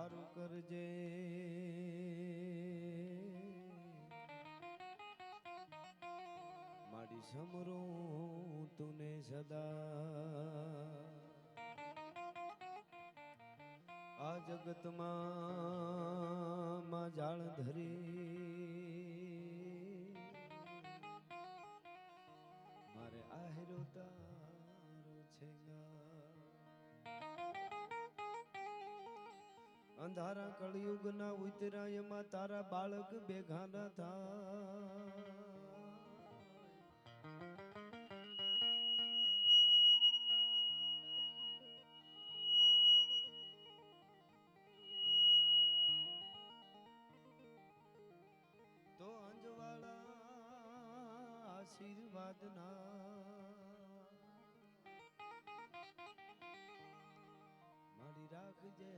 હારું કરજે માડી સમરું તુને સદા આ જગતમાં માં જાળ ધરી મારે આહેરો તારો છે અંધારા કળિયુગ ના ઉતરાયમાં તારા બાળક ભેગા ન થાય તો અંજવાળા આશીર્વાદ ના મારી રાખજે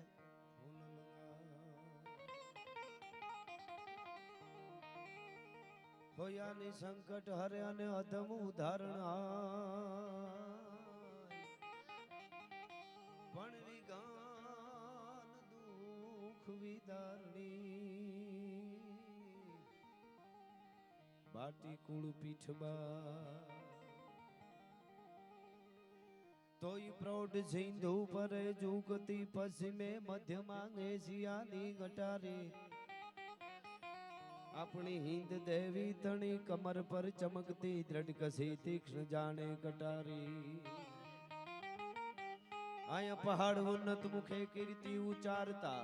હોયાની સંકટ હરે અને અધમ ઉદાહરણ પણ વિગાન દુઃખ વિદારણી બાટી કુળ પીઠબા તોય પ્રૌઢ સિંધુ પરે ઝુકતી પશ્ચિમે મધ્ય માંગે શિયાની ગટારી આપણી હિન્દ દેવી તણી કમર પર ચમકતી દ્રઢ કસી તીક્ષ્ણ જાણે કટારી આયા પહાડ ઉન્નત મુખે કીર્તિ ઉચારતા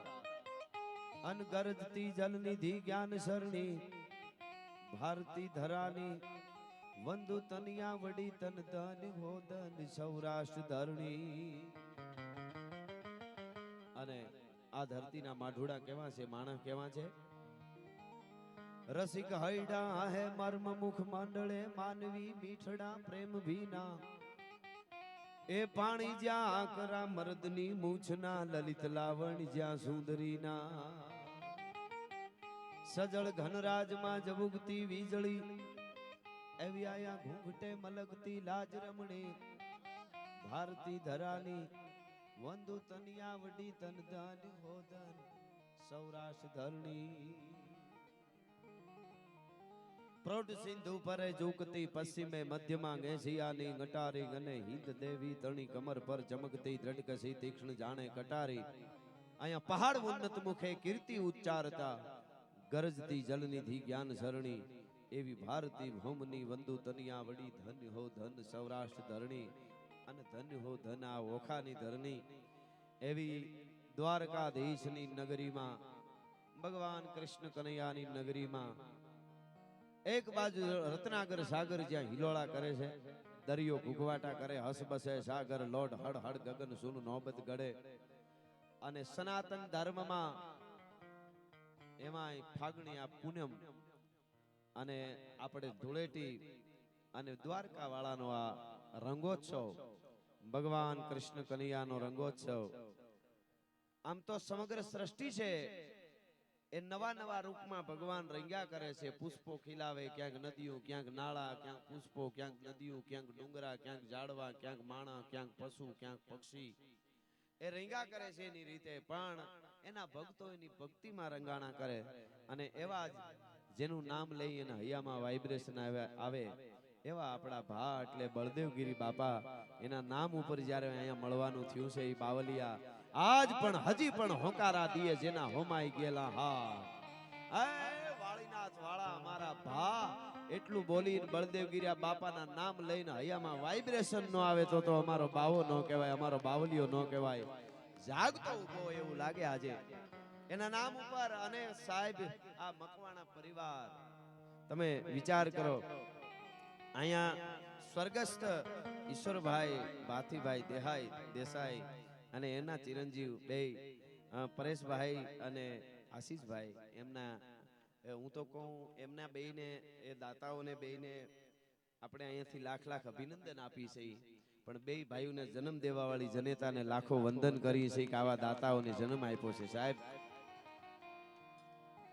અન ગરજતી જલનિધિ જ્ઞાન સરણી ભારતી ધરાની વંદુ તનિયા વડી તન ધન હોદન સૌરાષ્ટ્ર ધરણી અને આ ધરતીના માઢોડા કેવા છે માણસ કેવા છે રસિક હૈડા હે મર્મ મુખ મંડળે માનવી મીઠડા પ્રેમ ભીના એ પાણી જ્યાં આકરા મર્દની મૂછના લલિત લાવણ જ્યાં સુંદરીના સજળ ઘનરાજમાં જબુગતી વીજળી એવી આયા ઘૂંઘટે મલકતી લાજ રમણી ભારતી ધરાની વંદુ તનિયા વડી તન ધન હોદન સૌરાષ્ટ્ર ધરણી પ્રૌઢ સિંધુ પરે ઝુકતી પશ્ચિમે મધ્યમાં ઘેસિયાની ગટારી ગને હિંદ દેવી તણી કમર પર ચમકતી દ્રઢકસી તીક્ષ્ણ જાણે કટારી અહીંયા પહાડ ઉન્નત મુખે કીર્તિ ઉચ્ચારતા ગરજતી જલનિધિ જ્ઞાન સરણી એવી ભારતી ભૌમની વંદુ તનિયા વડી ધન્ય હો ધન સૌરાષ્ટ્ર ધરણી અને ધન્ય હો ધન આ ઓખાની ધરણી એવી દ્વારકાધીશની નગરીમાં ભગવાન કૃષ્ણ કનૈયાની નગરીમાં એક બાજુ રત્નાગર સાગર જ્યાં હિલોળા કરે છે દરિયો ભૂગવાટા કરે હસ બસે સાગર લોટ હડ હડ ગગન સુન નોબત ગળે અને સનાતન ધર્મમાં એમાં ફાગણી આ પૂનમ અને આપણે ધૂળેટી અને દ્વારકા વાળાનો આ રંગોત્સવ ભગવાન કૃષ્ણ કનૈયાનો રંગોત્સવ આમ તો સમગ્ર સૃષ્ટિ છે એ નવા નવા રૂપમાં ભગવાન રંગ્યા કરે છે પુષ્પો ખીલાવે ક્યાંક નદીઓ ક્યાંક નાળા ક્યાંક પુષ્પો ક્યાંક નદીઓ ક્યાંક ડુંગરા ક્યાંક ઝાડવા ક્યાંક માણા ક્યાંક પશુ ક્યાંક પક્ષી એ રંગા કરે છે એની રીતે પણ એના ભક્તો એની ભક્તિમાં રંગાણા કરે અને એવા જ જેનું નામ લઈ એના હૈયામાં વાઇબ્રેશન આવે એવા આપણા ભા એટલે બળદેવગીરી બાપા એના નામ ઉપર જ્યારે અહીંયા મળવાનું થયું છે એ બાવલિયા આજ પણ હજી પણ હોકારા દીએ જેના હોમાઈ ગયેલા હા એ વાળીનાથ વાળા અમારા ભા એટલું બોલીને બળદેવગીરી બાપાના નામ લઈને હૈયામાં વાઇબ્રેશન નો આવે તો અમારો બાવો નો કહેવાય અમારો બાવલિયો નો કહેવાય જાગતો ઉભો એવું લાગે આજે એના નામ ઉપર અને સાહેબ આ મકવાણા પરિવાર તમે વિચાર કરો અહીંયા સ્વર્ગસ્થ ઈશ્વરભાઈ ભાથીભાઈ દેસાઈ અને એના ચિરંજીવ બે પરેશભાઈ અને આશીષભાઈ એમના હું તો કહું એમના બેયને એ દાતાઓને બેયને આપણે અહીંયાથી લાખ લાખ અભિનંદન આપી છે પણ બે ભાઈઓને જન્મ દેવા વાળી જનેતાને લાખો વંદન કરી છે કે આવા દાતાઓને જન્મ આપ્યો છે સાહેબ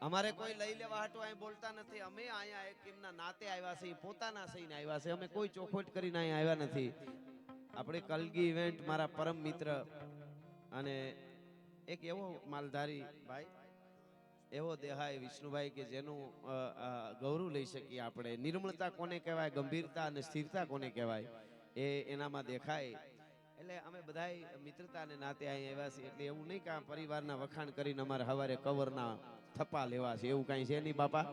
અમારે કોઈ લઈ લેવા હાટો અહીં બોલતા નથી અમે અહીંયા એક એમના નાતે આવ્યા છે પોતાના સહીને આવ્યા છે અમે કોઈ ચોખવટ કરીને અહીંયા આવ્યા નથી આપણે કલગી ઇવેન્ટ મારા પરમ મિત્ર અને એક એવો માલધારી ભાઈ, એવો દેહાય વિષ્ણુભાઈ કે જેનું ગૌરવ લઈ શકીએ આપણે. નિર્મળતા કોને કહેવાય, ગંભીરતા અને સ્થિરતા કોને કહેવાય, એ એનામાં દેખાય. એટલે અમે બધાય મિત્રતા અને નાતે અહીં આવ્યા છીએ. એટલે એવું નહીં કે આ પરિવારના વખાણ કરીને અમારે સવારે કવરના થપ્પા લેવા છે, એવું કાંઈ છે નહીં બાપા.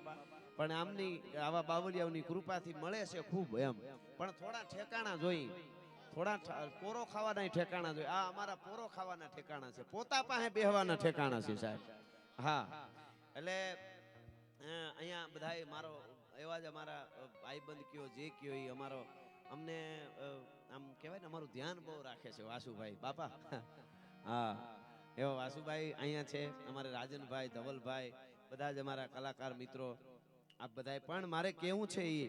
પણ આમની આવા બાવળિયાઓની કૃપાથી મળે છે ખૂબ એમ. પણ થોડા ઠેકાણા જોઈ, થોડા પોરો ખાવાના ઠેકાણા જોઈ. આ અમારા પોરો ખાવાના ઠેકાણા છે, પોતા પાસે બેહવાના ઠેકાણા છે સાહેબ. હા, એટલે અહીંયા બધાય મારો એવા જ અમારા ભાઈબંધ કયો જે કયો એ અમારો અમને આમ કહેવાય ને અમારું ધ્યાન બહુ રાખે છે વાસુભાઈ બાપા. હા, એવો વાસુભાઈ અહીંયા છે. અમારે રાજનભાઈ, ધવલભાઈ, બધા જ અમારા કલાકાર મિત્રો આ બધાય. પણ મારે કેવું છે એ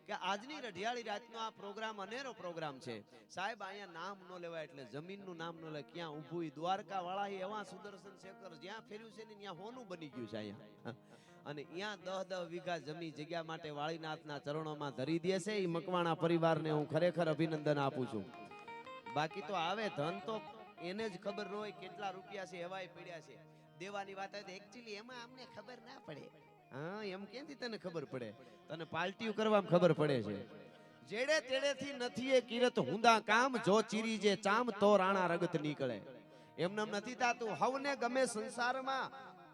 કે આજની રઢિયાળી રાતનો આ પ્રોગ્રામ અનેરો પ્રોગ્રામ છે સાહેબ. અહીંયા નામ ન લેવાય એટલે જમીનનું નામ ન લેવાય. ક્યાં ઊભું દ્વારકા વાળા એવા સુદર્શન શેખર જ્યાં ફેર્યું છે ને ત્યાં હોનું બની ગયું છે અહીંયા. અને ત્યાં 10 વીઘા જમી જગ્યા માટે વાળીનાથના ચરણોમાં ધરી દે છે. એ મકવાણા પરિવારને હું ખરેખર અભિનંદન આપું છું. બાકી તો આવે ધન તો એને જ ખબર ન હોય કેટલા રૂપિયા છે એવાય પડ્યા છે. દેવાની વાત આવે એકચ્યુઅલી એમાં અમને ખબર ના પડે. હા, એમ ક્યાંથી તને ખબર પડે? તને પાર્ટીઓ કરવામાં ખબર પડે છે. જેડે તેડેથી નથી એ કિરત હુંદા કામ, જો ચીરી જે ચામ તો રાણા રગત નીકળે. એમનેમ નથી થાતું. હવને ગમે સંસારમાં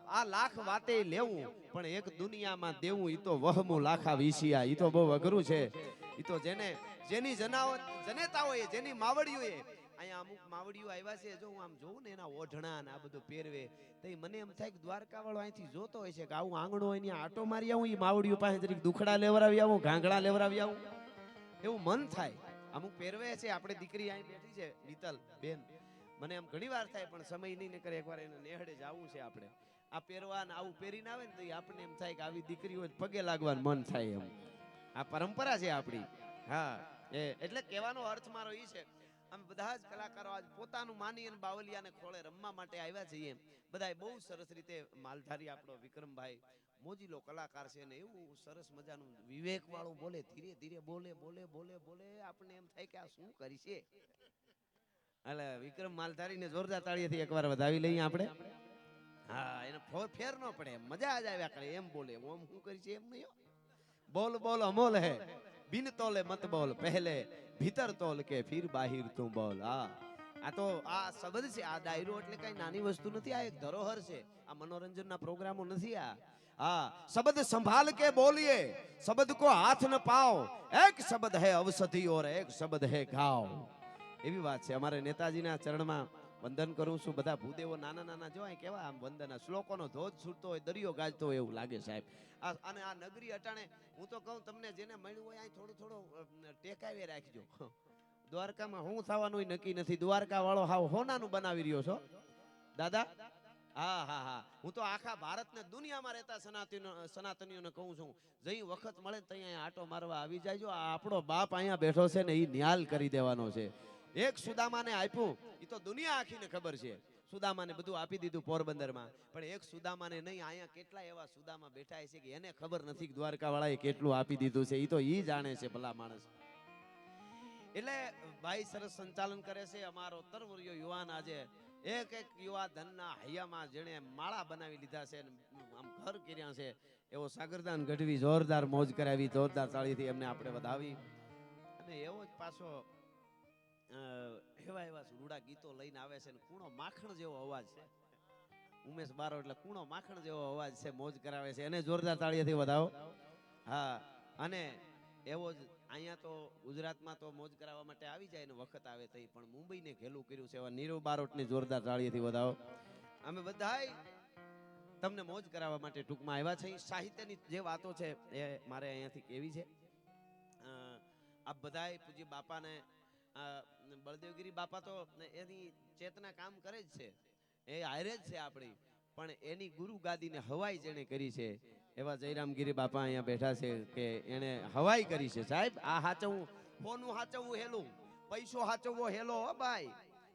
આ લાખ વાતે લેવું, પણ એક દુનિયામાં દેવું ઈ તો વહમું લાખા વિશિયા. ઈ તો બહુ અઘરું છે. ઈ તો જેની જનેતા હોય, જેની માવડીઓ હોય. અહીંયા અમુક માવડીઓ આવ્યા છે, જો હું આમ જોઉં ને એના ઓઢણા ને આ બધું પહેરવે તો મને એમ થાય કે દ્વારકા વાળો અહીંથી જોતો હોય છે કે આવું આંગણું હોય ને આટો મારી આવું. એ માવડીઓ પાસે જરીક દુખડા લેવરાવી આવું, ઘાંઘળા લેવરાવી આવું, એવું મન થાય. અમુક પહેરવે છે. આપણે દીકરી અહીં બેઠી છે નીતલ બેન, મને એમ ઘણી વાર થાય પણ સમય નહીં કરે. એકવાર એને નેહડે જવું છે આપણે. આ પહેરવા ને આવું પહેરીને આવે ને તો આપણને એમ થાય કે આવી દીકરી હોય પગે લાગવાનું મન થાય એમ. આ પરંપરા છે આપણી. હા, એટલે કહેવાનો અર્થ મારો એ છે અમે બધા જ કલાકારો આજ પોતાનું માની અને બાવલિયાને ખોળે રમવા માટે આવ્યા છીએ. બધાય બહુ સરસ રીતે માલધારી આપણો વિક્રમભાઈ મોજીલો કલાકાર છે ને એવું સરસ મજાનું વિવેક વાળું બોલે, ધીરે ધીરે બોલે બોલે બોલે બોલે. આપણને એમ થાય કે આ શું કરી છે. એટલે વિક્રમ માલધારીને જોરદાર તાળીથી એકવાર વધાવી લઈએ આપણે. હા, એને ફેર ન પડે, મજા જ આવ્યા કરે એમ બોલે. ઓમ શું કરી છે એમ નહીં. બોલ બોલ અમોલ હે, બિન તોલે મત બોલ, પહેલે ભીતર તોલ કે ફિર બાહિર તું બોલ. આ તો આ શબ્દ છે. આ ડાયરો એટલે કઈ નાની વસ્તુ નથી. આ એક ધરોહર છે. આ મનોરંજનના પ્રોગ્રામો નથી આ. હા, શબ્દ સંભાલ કે બોલીએ, શબ્દ કો હાથ ન પાઓ, એક શબ્દ હે અવસધી ઓર એક શબ્દ હે ગાવ. એવી વાત છે. અમારે નેતાજીના ચરણમાં વંદન કરું છું. બધા ભૂદેવો નાના નાના જોવાય કેવા આમ વંદના શ્લોકોનો ધોધ છૂટતો હોય, દરિયો ગાજતો હોય એવું લાગે સાહેબ. અને આ નગરી અટાણે હું તો કહું તમને જેને મળ્યું હોય અહીં થોડું થોડું ટેકાવી રાખજો. દ્વારકામાં હું થવાનું નક્કી નથી. દ્વારકા વાળો હાવ હોનાનું બનાવી રહ્યો છો દાદા. હા હા હા, હું તો આખા ભારતને દુનિયામાં રહેતા સનાતનીઓને કહું છું, જઈ વખત મળે ત્યાં આટો મારવા આવી જાયજો. આ આપણો બાપ અહીંયા બેઠો છે ને એ ન્યાલ કરી દેવાનો છે. એક સુદામાને આપ્યું એ તો દુનિયા આખીને ખબર છે. સુદામાને બધું આપી દીધું પોરબંદરમાં, પણ એક સુદામાને નહીં. અહીંયા કેટલા એવા સુદામા બેઠા છે કે એને ખબર નથી કે દ્વારકા વાળાએ કેટલું આપી દીધું છે. એ તો ઈ જાણે છે ભલા માણસ. એટલે ભાઈ સરસ સંચાલન કરે છે. અમારો તરવરિયો યુવાન આજે એક એક યુવા ધનના હૈયામાં જેણે માળા બનાવી લીધા છે, આમ ઘર કર્યા છે, એવો સાગરદાન ગઢવી જોરદાર મોજ કરાવી, જોરદાર તાળીથી એમને આપણે વધાવી. અને એવો જ પાછો એવા એવા રૂડા ગીતો લઈને આવે છે. કૂણો માખણ જેવો અવાજ છે. ઉમેશ બારો એટલે કૂણો માખણ જેવો અવાજ છે, મોજ કરાવે છે. એને જોરદાર તાળીથી વધાવો. હા, અને એવો જ અહીંયા તો ગુજરાતમાં તો મોજ કરાવવા માટે આવી જાય ને વખત આવે તઈ, પણ મુંબઈને ઘેલું કર્યું છે. એવા નીરવ બારોટની જોરદાર તાળીથી વધાવો. અમે બધાય તમને મોજ કરાવવા માટે ટૂંકમાં આવ્યા છે. સાહિત્યની જે વાતો છે એ મારે અહીંયાથી કેવી છે. આ બધાય પૂજ્ય બાપાને બળદેવગીરી બાપા તો એની ચેતના કામ કરે જ છે, એ હારે જ છે આપણી. પણ એની ગુરુ ગાદીને હવાઈ જેને કરી છે એવા જયરામગીરી બાપા અહીંયા બેઠા છે કે એને હવાઈ કરી છે સાહેબ. આ હાચવું, ફોનું હાચવવું હેલું, પૈસો હાચવવો હેલો હો ભાઈ,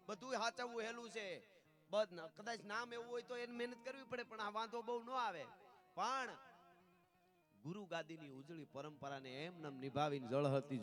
બધું હાચવવું હેલું છે. કદાચ નામ એવું હોય તો એને મહેનત કરવી પડે, પણ આ વાંધો બહુ ન આવે. પણ ગુરુ ગાદીની ઉજળી પરંપરાને એમને નિભાવીને જળહળતી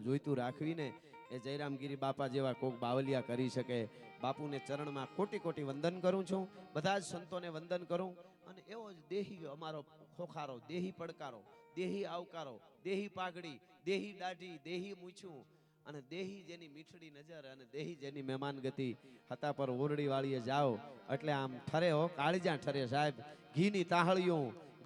જોઈતું રાખવીને એ જયરામગીરી બાપા જેવા કોક બાવલિયા કરી શકે. બાપુને ચરણમાં કોટી કોટી વંદન કરું છું, બધા જ સંતોને વંદન કરું. અને એવો જ દેહી અમારો ખોખારો, દેહી પડકારો, દેહી આવકારો, દેહી પાઘડી, દેહી દાઢી, દેહી મૂછું અને દેહી જેની મીઠડી નજર અને દેહી જેની મહેમાન ગતિ હતા પર ઓરડી વાળીએ જાઓ એટલે આમ ઠરે હો કાળીજા ઠરે સાહેબ. ઘીની તાહળીઓ,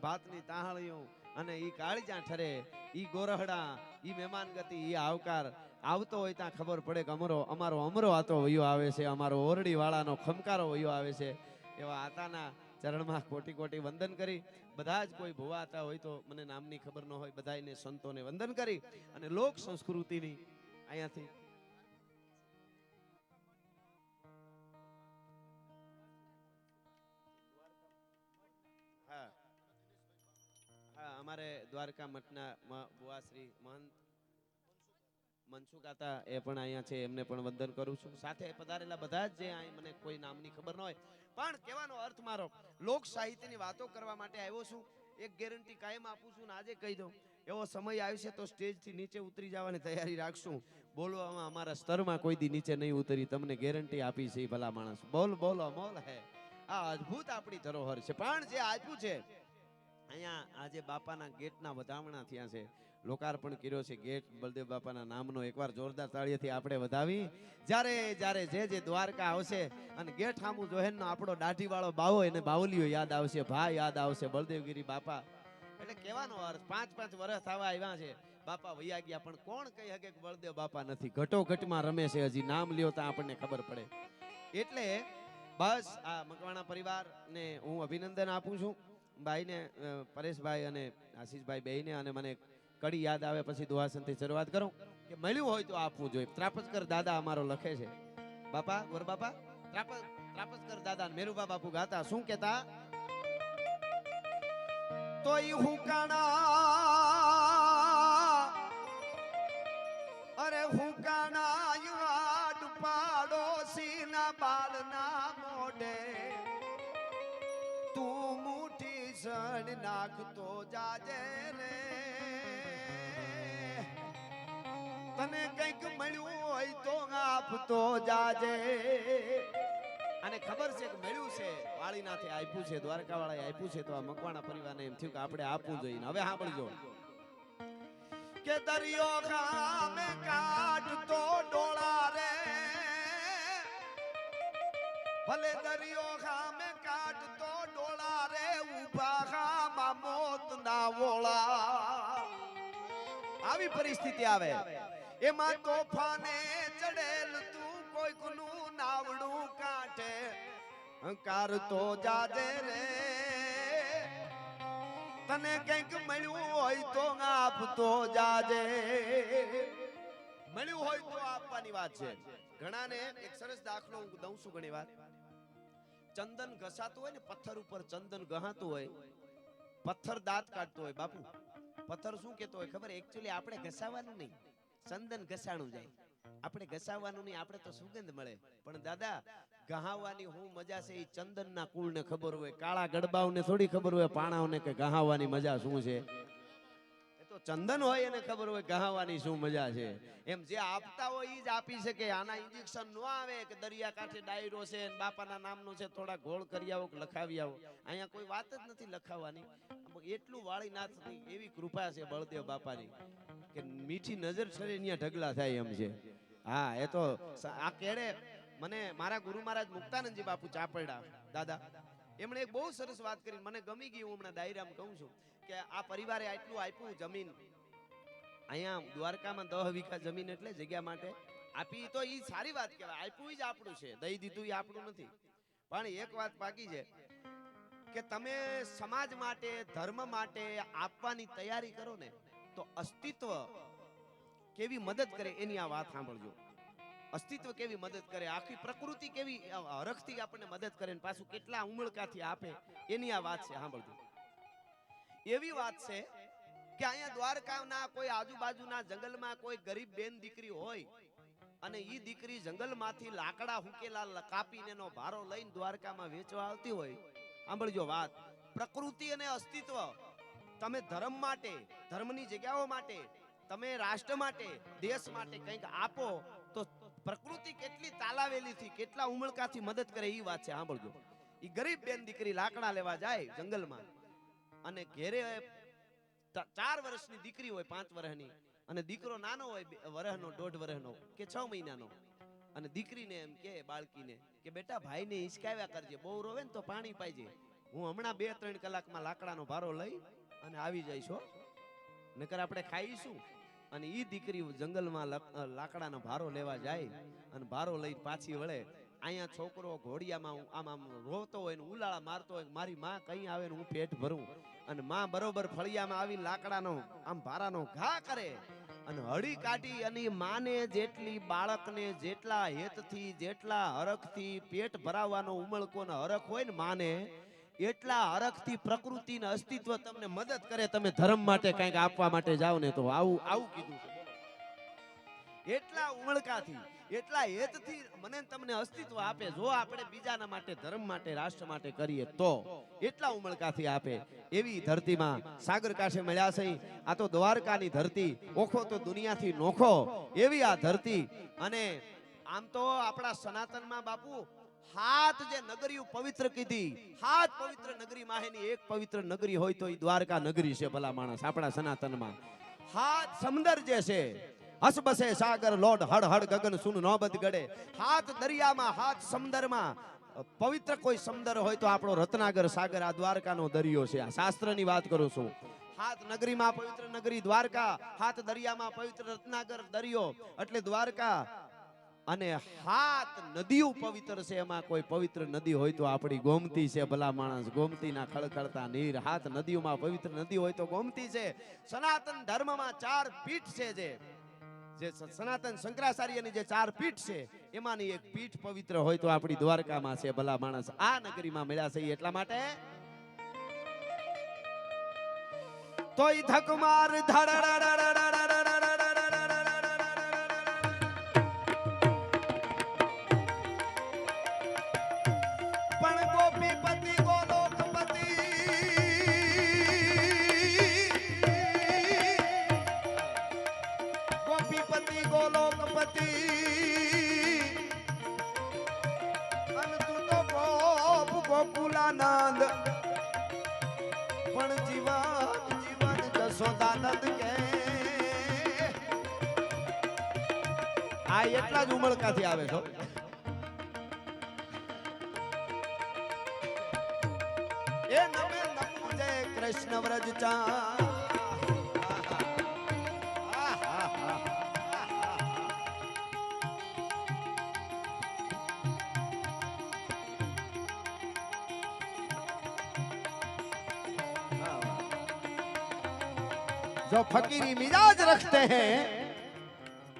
ભાતની તાહળીઓ અને ઈ કાળીજા ઠરે, ઈ ગોરહડા, ઈ મહેમાન ગતિ, ઈ આવકાર આવતો હોય ત્યાં ખબર પડે કે અમારો અમરો આતો વયો આવે છે, અમારો ઓરડી વાળાનો ખમકારો વયો આવે છે. એવા આતાના ચરણમાં કોટી કોટી વંદન કરી, બધા જ કોઈ ભુવા હતા હોય તો મને નામની ખબર ન હોય, બધાને સંતોને વંદન કરી અને લોક સંસ્કૃતિની અહીંયાથી હા હા અમારે દ્વારકા મઠના બુઆશ્રી મહંત મનસુખ હતા એ પણ અહીંયા છે, એમને પણ વંદન કરું છું. સાથે પધારેલા બધા જ જે અહીં મને કોઈ નામની ખબર ન હોય પણ કહેવાનો અર્થ મારો લોક સાહિત્યની વાતો કરવા માટે આવ્યો છું. એક ગેરંટી કાયમ આપું છું ને આજે કહી દઉં, એવો સમય આવશે તો સ્ટેજથી નીચે ઉતરી જવાની તૈયારી રાખશું. બોલવામાં અમારા સ્તરમાં કોઈ દી નીચે નહીં ઉતરી, તમને ગેરંટી આપી છે ભલા માણસ. બોલ બોલ અમોલ હે, આ અદ્ભુત આપણી ધરોહર છે. પણ જે આપ્યું છે અહીંયા આજે બાપાના ગેટના વધામણા થયા છે, લોકાર્પણ કર્યો છે ગેટ બળદેવ બાપાના નામનો. એકવાર જોરદાર તાળીઓથી આપણે વધાવી. જ્યારે જ્યારે જે દ્વારકા આવશે અને ગેટ સામું જોહેનનો આપણો દાઢી વાળો બાવો એને બાવલીઓ યાદ આવશે, ભાઈ યાદ આવશે, બળદેવગીરી બાપા. એટલે કહેવાનો અર્થ 5-5 વર્ષ થવા આવ્યા છે, બાપા વૈયા ગયા પણ કોણ કહી શકે કે બળદેવ બાપા નથી. ઘટોઘટમાં રમે છે, હજી નામ લ્યો તો આપણને ખબર પડે. એટલે બસ આ મકવાણા પરિવારને હું અભિનંદન આપું છું, ભાઈને પરેશભાઈ અને આશીષભાઈ બેયને. અને મને કડી યાદ આવે પછી દુહાસનથી શરૂઆત કરું કે મળ્યું હોય તો આપવું જોઈએ. ત્રાપજકર દાદા અમારો લખે છે, બાપા ગોર બાપા ત્રાપજકર દાદા મેરુબા બાપુ ગાતા શું કેતા, તો ઈ હુકાણા અરે હુકાણા યુવાડ પાડોશીના બાળના મોઢે તું મુઠી સણ નાખતો જાજે રે, તને કંઈક મળ્યું હોય તો આપતો જાજે. અને ખબર છે કે મળ્યું છે, વાળીનાથે આપ્યું છે, દ્વારકા વાળાએ આપ્યું છે, તો આ મકવાણા પરિવારને એમ થયું કે આપણે આપવું જોઈએ. હવે સાંભળજો કે દરિયો ખામે કાઢતો ડોળા રે, ભલે દરિયો ખામે કાઢતો ડોળા રે, ઉભા ખામાં મોત ના વોળા. આવી પરિસ્થિતિ આવે એમાં તોફાને ચડેલ તું કોઈકનું નાવડું કાંઠે હંકાર તો જાજે રે, તને કંઈક મળ્યું હોય તો આપતો જાજે. મળ્યું હોય તો આપવાની વાત છે. ઘણાને એક સરસ દાખલો હું દઉં છું. ઘણી વાર ચંદન ઘસાતું હોય ને, પથ્થર ઉપર ચંદન ગહાતું હોય, પથ્થર દાંત કાઢતો હોય. બાપુ પથ્થર શું કેતો હોય ખબર? એકચ્યુઅલી આપણે ઘસાવાનું નહીં, ચંદન ઘસાણું જાય. આપણે ઘસાવાનું નહીં, આપણે તો સુગંધ મળે. પણ દાદા ગહાવાની હું મજા છે એ ચંદનના કુળને ખબર હોય, કાળા ગડબાઓને થોડી ખબર હોય પાણાઓને કે ગહાવાની મજા શું છે. એ તો ચંદન હોય એને ખબર હોય ગહાવાની શું મજા છે. એમ જે આપતા હોય એ જ આપી શકે. આના ઇન્જેક્શન ન આવે કે દરિયા કાંઠે ડાયરો છે ને બાપાના નામનો છે, થોડા ગોળ કરી આવો કે લખાવી આવો. અહીંયા કોઈ વાત જ નથી લખાવાની. એટલું વાળીનાથની એવી કૃપા છે બળદેવ બાપાની કે મીઠી નજર છરે ત્યાં ઢગલા થાય એમ છે. હા એ તો આ કેડે મને મારા ગુરુ મહારાજ મુક્તાનંદજી બાપુ ચાપરડા દાદા એમણે એક બહુ સરસ વાત કરી, મને ગમી ગઈ. હું હમણાં ડાયરામાં કહું છું કે આ પરિવારે આટલું આપ્યું જમીન, અહીંયા દ્વારકામાં 10 વીઘા જમીન એટલે જગ્યા માટે આપી, તો એ સારી વાત કહેવાય. આપ્યું જ આપણું છે, દઈ દીધું એ આપણું નથી. પણ એક વાત બાકી છે કે તમે સમાજ માટે, ધર્મ માટે આપવાની તૈયારી કરો ને તો અસ્તિત્વ કેવી મદદ કરે એની આ વાત સાંભળજો. અસ્તિત્વ કેવી મદદ કરે, આખી પ્રકૃતિ કેવી હરખથી આપણને મદદ કરે, પાછું કેટલા ઉમળકાથી આપે એની આ વાત છે. સાંભળજો. એવી વાત છે કે અહીંયા દ્વારકાના કોઈ આજુબાજુના જંગલમાં કોઈ ગરીબ બેન દીકરી હોય અને ઈ દીકરી જંગલમાંથી લાકડા હુકેલા કાપીને એનો ભારો લઈને દ્વારકામાં વેચવા આવતી હોય. સાંભળજો વાત, પ્રકૃતિ અને અસ્તિત્વ તમે ધર્મ માટે, ધર્મની જગ્યાઓ માટે, તમે રાષ્ટ્ર માટે, દેશ માટે કંઈક આપો તો પ્રકૃતિ કેટલી તાલાવેલી થી, કેટલા ઉમળકાથી મદદ કરે એ વાત છે. સાંભળજો. ઈ ગરીબ બેન દીકરી લાકડા લેવા જાય જંગલમાં અને ઘેરે 4 વર્ષની દીકરી હોય, 5 વર્ષની, અને દીકરો નાનો હોય, વર્ષનો, 1.5 વર્ષનો કે 6 મહિનાનો, અને દીકરીને એમ કે બાળકીને કે બેટા ભાઈને હિંચકાવ્યા કરજે, બહુ રોવે ને તો પાણી પાઈજે, હું હમણાં 2-3 કલાકમાં લાકડાનો ભારો લઈ અને આવી જઈશ હો, નકર આપણે ખાઈશું. અને ઈ દીકરી જંગલમાં લાકડાનો ભારો લેવા જાય અને ભારો લઈ પાછી વળે. અહીંયા છોકરો ઘોડિયામાં આમ આમ રોતો હોય ને ઉલાળા મારતો હોય, મારી માં કઈ આવે ને હું પેટ ભરું, અને માં બરોબર ફળિયામાં આવી લાકડાનો આમ ભારાનો ઘા કરે અને હળી કાઢી, અને માને જેટલી બાળકને જેટલા હેતથી, જેટલા હરખથી પેટ ભરાવાનો ઉમળકો ને હરખ હોય ને માને, એટલા હરખથી પ્રકૃતિના અસ્તિત્વ તમને મદદ કરે. તમે ધર્મ માટે કંઈક આપવા માટે જાઓ ને તો આવું આવું કીધું છે. એટલા ઉમળકાથી, એટલા હેતથી મને તમને અસ્તિત્વ આપે. જો આપણે બીજાના માટે, ધર્મ માટે, રાષ્ટ્ર માટે કરીએ તો એટલા ઉમળકાથી આપે. એવી ધરતીમાં સાગર કાંઠે મળ્યા છે. આ તો દ્વારકાની ધરતી, ઓખો તો દુનિયાથી નોખો એવી આ ધરતી. અને આમ તો આપણા સનાતનમાં બાપુ 7 જે નગરીઓ પવિત્ર કીધી, 7 પવિત્ર નગરી માહેની એક પવિત્ર નગરી હોય તો એ દ્વારકા નગરી છે. ભલા માણસ, આપણા સનાતનમાં 7 સમંદર જે છે, હસબસે સાગર લોટ હડ હડ ગગન સુન નોબત ગડે. 7 દરિયામાં, 7 સમંદરમાં પવિત્ર કોઈ સમંદર હોય તો આપણો રત્નાગર સાગર, આ દ્વારકાનો દરિયો છે. આ શાસ્ત્રની વાત કરું છું. 7 નગરીમાં પવિત્ર નગરી દ્વારકા, 7 દરિયામાં પવિત્ર રત્નાગર દરિયો એટલે દ્વારકા. અને 7 નદીઓ પવિત્ર છે. એમાં કોઈ પવિત્ર નદી હોય તો આપણી ગોમતી છે. ભલા માણસ, ગોમતીના ખળખળતા નીર. 7 નદીઓમાં પવિત્ર નદી હોય તો ગોમતી છે. સનાતન ધર્મમાં 4 પીઠ છે. જે સનાતન શંકરાચાર્યની જે 4 પીઠ છે એમાંની એક પીઠ પવિત્ર હોય તો આપણી દ્વારકામાં છે. ભલા માણસ, આ નગરીમાં મળ્યા છે. એટલા માટે તોય ધકમાર પણ ગોપીપતિ ગોલોકપતિ, ગોપીપતિ ગોલોકપતિ, અને તું તો ગોપ ગોકુલાનંદ, પણ જીવન જીવન જશોદાનંદ કે. આ એટલા જ ઉમળકાથી આવે છો. એ નમે નમો જય કૃષ્ણ વ્રજ ચા. जो फकीरी मिजाज रखते हैं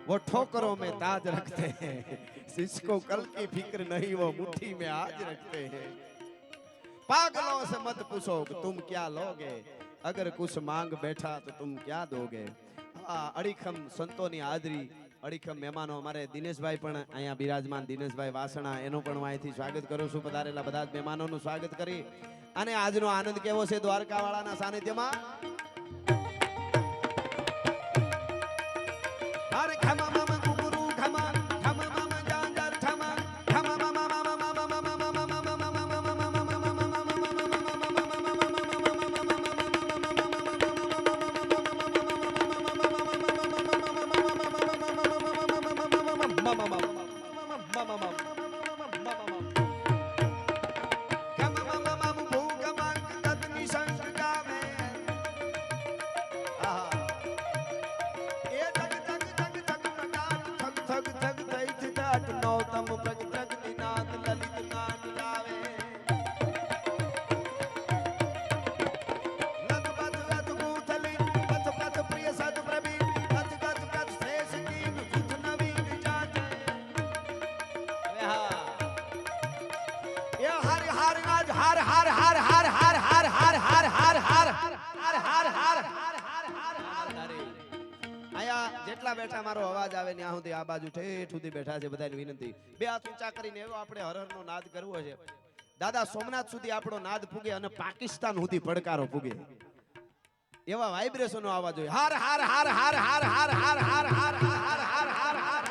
वो ठोकरों में ताज रखते हैं, जिसको कल की फिक्र नहीं वो मुट्ठी में आज रखते हैं. पागलों से मत पूछो कि तुम क्या लोगे, अगर कुछ मांग बैठा तो तुम क्या दोगे. અડીખમ સંતોની હાજરી, અડીખમ મહેમાનો. અમારે દિનેશભાઈ પણ અહીંયા બિરાજમાન, દિનેશભાઈ વાસણા, એનું પણ હું અહીંથી સ્વાગત કરું છું. પધારેલા બધા જ મહેમાનોનું સ્વાગત કરી અને આજનો આનંદ કેવો છે દ્વારકાવાળાના સાનિધ્યમાં. હરે ખમા મમ ગુરુ ખમા ખમા મમ જાંજર ખમા ખમા મમ જેટલા બેઠા મારો અવાજ આવે ને સુધી આ બાજુ ઠેઠ સુધી બેઠા છે બધાને વિનંતી, 2 હાથ ઊંચા કરીને એવો આપણે હરહરનો નાદ કરવો છે. દાદા સોમનાથ સુધી આપણો નાદ પૂગે અને પાકિસ્તાન સુધી પડકારો પૂગે. એવા વાઇબ્રેશનો આવવા જોઈએ. હાર હાર હાર હાર હાર હાર હાર હાર હાર હાર હાર હાર હાર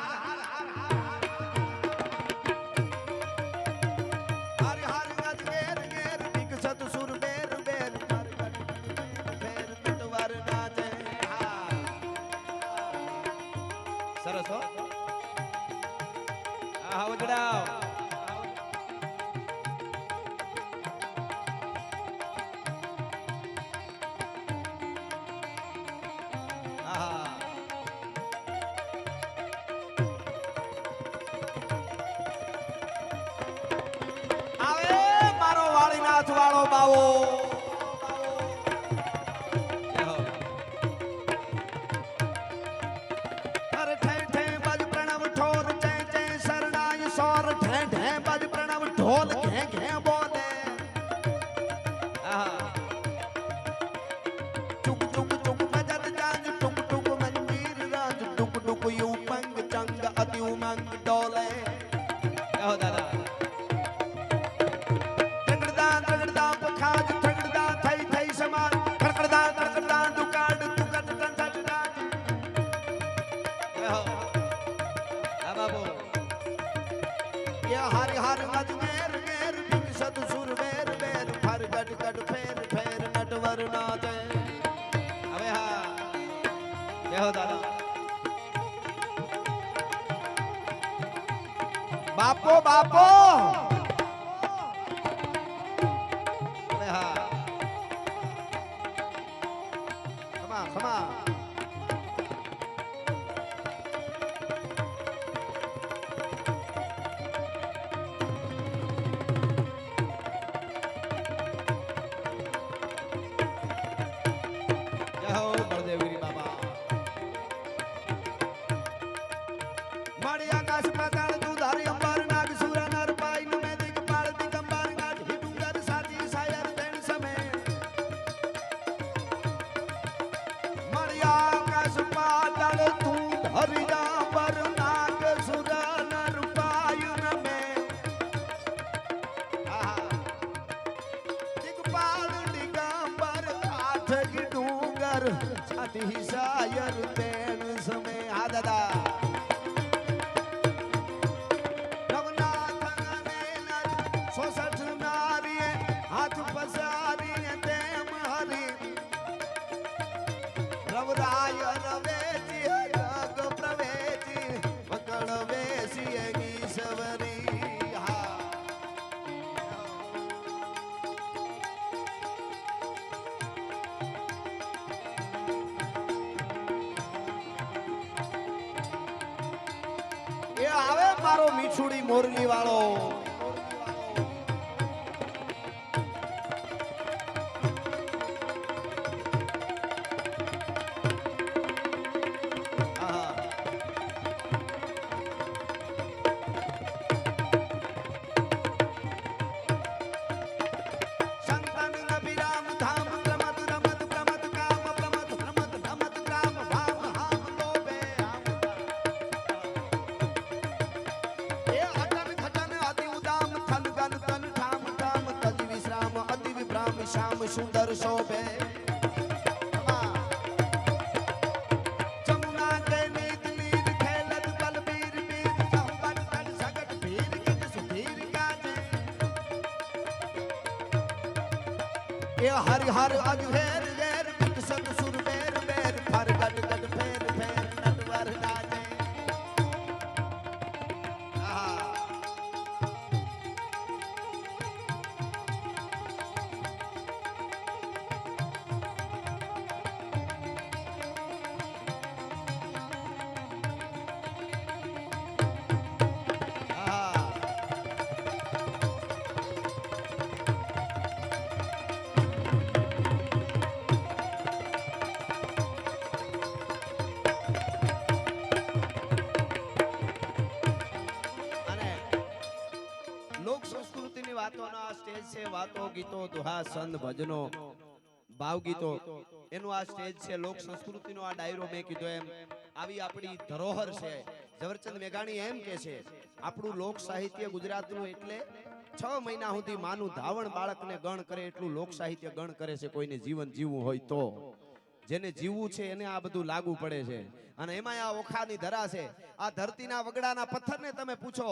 સરસ હો. આહા વગડાવ. આહા આવે મારો વાળીનાથ વાળો બાવો. ढोल घे घे बोले टुक टुक टुक बजत जाज टुक टुक मंजीर राज टुक टुक यू पंग चंग अति उमंग डोले. हो दादा तगड़दा पखाज तगड़दा थई थई समाज खड़खड़दा दुकाड दुकट तंसटदा. हो आ बाबू ये हरि हरि गज मेर मेर बिग सत सुर मेर मेर फर गट गट फेर फेर नटवर नाचे. अबे हाँ ये हो दादा बापो बापो. अबे हाँ खमा खमा. आकाश पाताल दूधारी अंबार नाग सूरा नर पाइन में दिगपाल दिगंबर गाठ ही डूंगर साथी सायर देन समय मड़िया आकाश पाताल दूधारी अंबार नाग सूरा नर पाइन में दिगपाल दिगंबर गाठ ही डूंगर साथी सायर देन समय. हा दादा हाथ पसारी तेम हरि रवराय रवेची जग प्रवेची पकड़ वेसी ईश्वरी. हा એ આવે મારો મીઠુડી મોરલી વાળો. श्याम सुंदर शोभे जमुना के नीत नीर खेलत बलबीर बीर संपत तन सगट भीर गित सुधीर गाजे. ये हरि हर अजहेर घेर विकसत सुर बेर बेर फर गट गट फेर फेर नटवर नाचे. વાતોનો આ સ્ટેજ છે. વાતો ગીતો દુહા સંત ભજનો ભાવ ગીતો એનું આ સ્ટેજ છે. લોક સંસ્કૃતિનો આ ડાયરો મેં કીધો એમ આવી આપણી ધરોહર છે. ઝવેરચંદ મેઘાણી એમ કે છે આપણું લોક સાહિત્ય ગુજરાતનું એટલે 6 મહિના સુધી માનું ધાવણ બાળકને ગણ કરે એટલું લોક સાહિત્ય ગણ કરે છે. કોઈને જીવન જીવવું હોય તો જેને જીવવું છે એને આ બધું લાગુ પડે છે. અને એમાં આ ઓખાની ધરા છે. આ ધરતીના વગડાના પથ્થરને તમે પૂછો,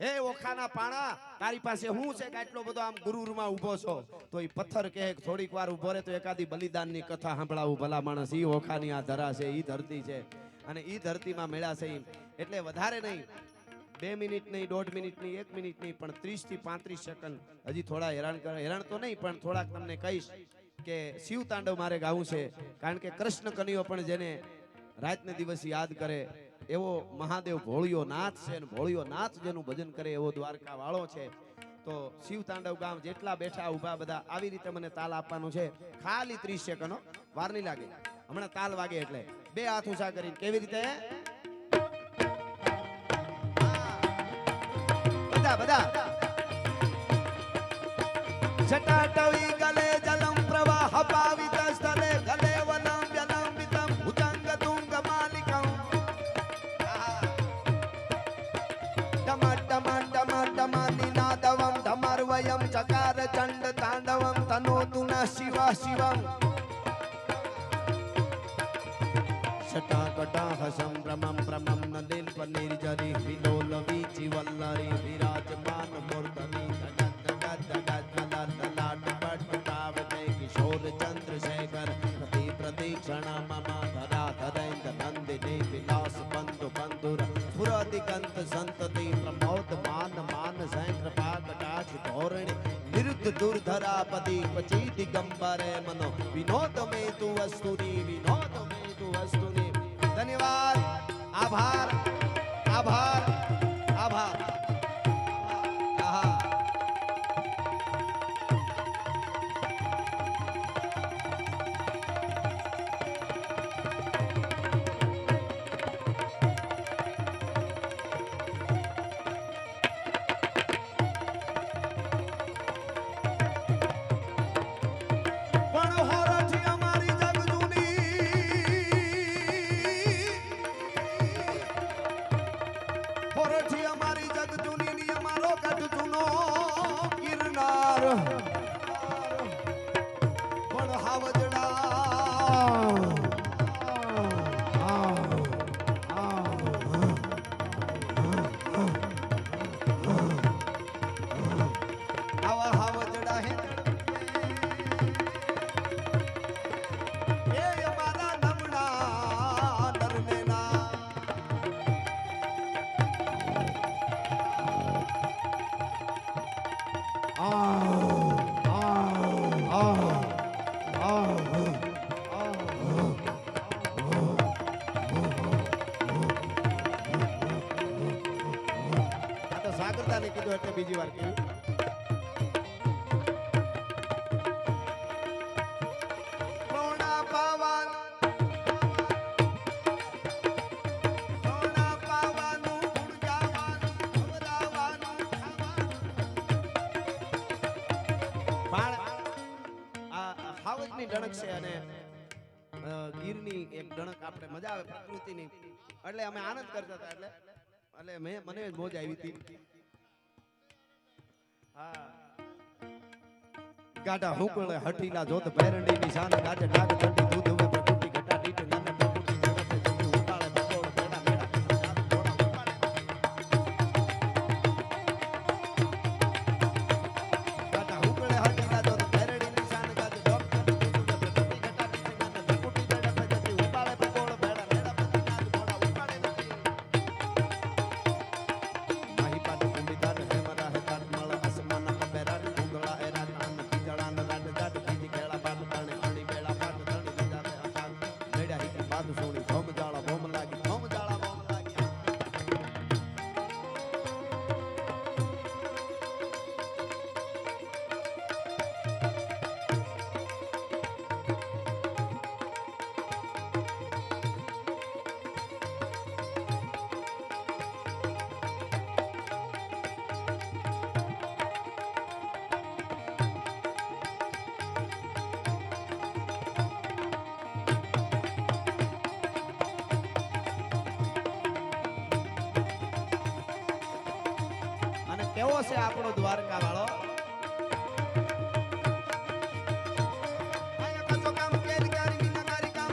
હે ઓખાના પાણા, તારી પાસે શું છે કે આટલો બધો આમ ગુરુરમાં ઊભો છો? તો એ પથ્થર કહે થોડીક વાર ઊભો રહે તો એકાદી બલિદાનની કથા સાંભળાવું. ભલા માણસ, ઈ ઓખાની આ ધરા છે, ઈ ધરતી છે, અને ઈ ધરતીમાં મેળા છે. એટલે વધારે નહીં, 2 મિનિટ નહીં, 1.5 મિનિટ નહીં, 1 મિનિટ નહીં, પણ 30 થી 35 સેકન્ડ હજી થોડા હેરાન તો નહીં, પણ થોડાક તમને કહીશ કે શિવ તાંડવ મારે ગાવું છે. કારણ કે કૃષ્ણ કનૈયો પણ જેને રાતને દિવસ યાદ કરે એવો મહાદેવ ભોળિયો નાથ છે, અને ભોળિયો નાથ જેનું ભજન કરે એવો દ્વારકા વાળો છે. તો શિવ તાંડવ ગામ જેટલા બેઠા ઉભા બધા આવી રીતે મને તાલ આપવાનું છે. ખાલી 30 સેકન્ડ, વાર નહીં લાગે. હમણાં તાલ વાગે એટલે 2 હાથ ઊંચા કરીને કેવી રીતે બધા જટાટવી ગલે જલમ પ્રવાહ પાવિત સ્થલે ગલે વલમ વ્યલંબિતમ ભુજંગ તુંગ માલિકમ ડમ ડમ ડમ ડમ નિનાદવમ ધમર્વયમ ચકાર ચંડ તાંડવમ તનોતુ ન શિવ શિવમ શટાકટાહ સંભ્રમમ પ્રમમ નલિન પનિર્જરી વિલોલ વીચી વલ્લરી વિરાજમાન મૂર્ધની જગત જગત જગત લલાટ પટપટાવતે કિશોર ચંદ્રશેખર પ્રતિ પ્રતિક્ષણા મમ ધરા ધરેન્દ્ર નંદિની વિલાસ બંધુ બંધુર પુરદિગંત સંતતિ પ્રમોદ માન માન કૃપા કટાક્ષ ધોરણી નિરુદ્ધ દુર્ધરાપતિ પચી દિગંબરે મનો વિનોદ મે તુ વસ્તુની વિનોદ મે તુ વસ્તુની. ધન્યવાદ, આભાર, આભાર, આભાર. કીધું એટલે બીજી વાર કહ્યું. ડણક છે અને ગીરની એક ડણક આપણે મજા આવે પ્રકૃતિની, એટલે અમે આનંદ કરતા હતા. એટલે મને મોજ આવી હતી. ગાડા હુકળે હઠીલા જોત ભેરંડી ની શાન ગાડે ડાગ ચંડી દૂધ હવે પ્રકૃતિ ઘટા ડીટ નાને પ્રકૃતિ જગતે જંગી ઉતાળે બકોળ બેડા બેડા ગાડા હુકળે હઠીલા જોત ભેરંડી ની શાન ગાડે ડાગ ચંડી દૂધ હવે પ્રકૃતિ ઘટા ડીટ નાને પ્રકૃતિ જગતે જંગી ઉતાળે બકોળ બેડા બેડા પતિનાથ મોડા ઉતાળે નથી માહી પાટ કુંડી દાટ હે મરા હે કાટ મળ આસમાન કબેરાટ ઉંગળા એ રાત કેવો છે આપણો દ્વારકા વાળો. આયા કામ કેરી કામ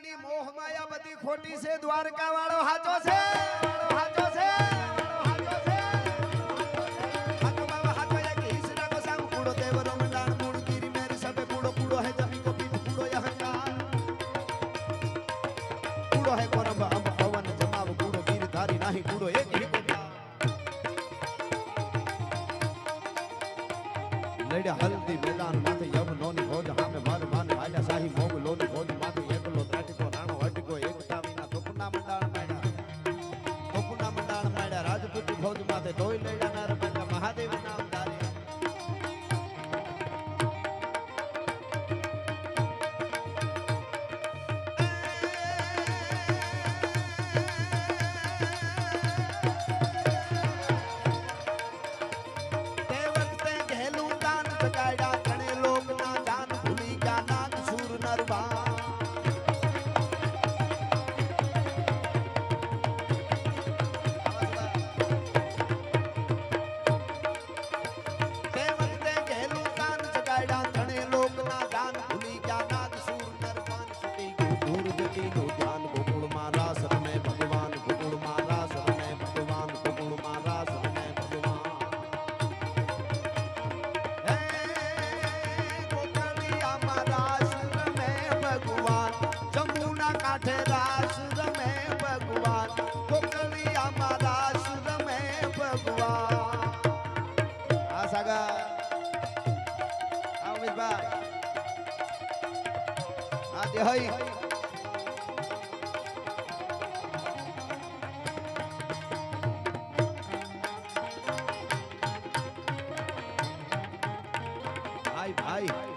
દુનિયાની મોહ માયા બધી ખોટી છે, દ્વારકા વાળો હાચો છે, હાચો છે, હાચો છે, હાચો બાબા હાચો એક હિસરા કો સામ કૂડો દેવરો મંડાણ મૂળ ગીરી મેરી સબે કૂડો કૂડો હે જમી કો પીઠ કૂડો અહંકાર કૂડો હે કોરબ અંબ પવન જમાવ કૂડો ગીર ધારી નહીં કૂડો એક હી લડ્યા હલ્દી મેદાન માથે યમનોની ભોજ હામે ભર માન આજા શાહી મોગ લોની ભોજ માથે એકલો ત્રાટકો રાણો અટકો એકતા વિના તોપના મંડાણ માડ્યા રાજપૂત ભોજ માથે ધોઈ લડ્યા નાર બંકા મહાદેવ નામ ધારી ભાઈ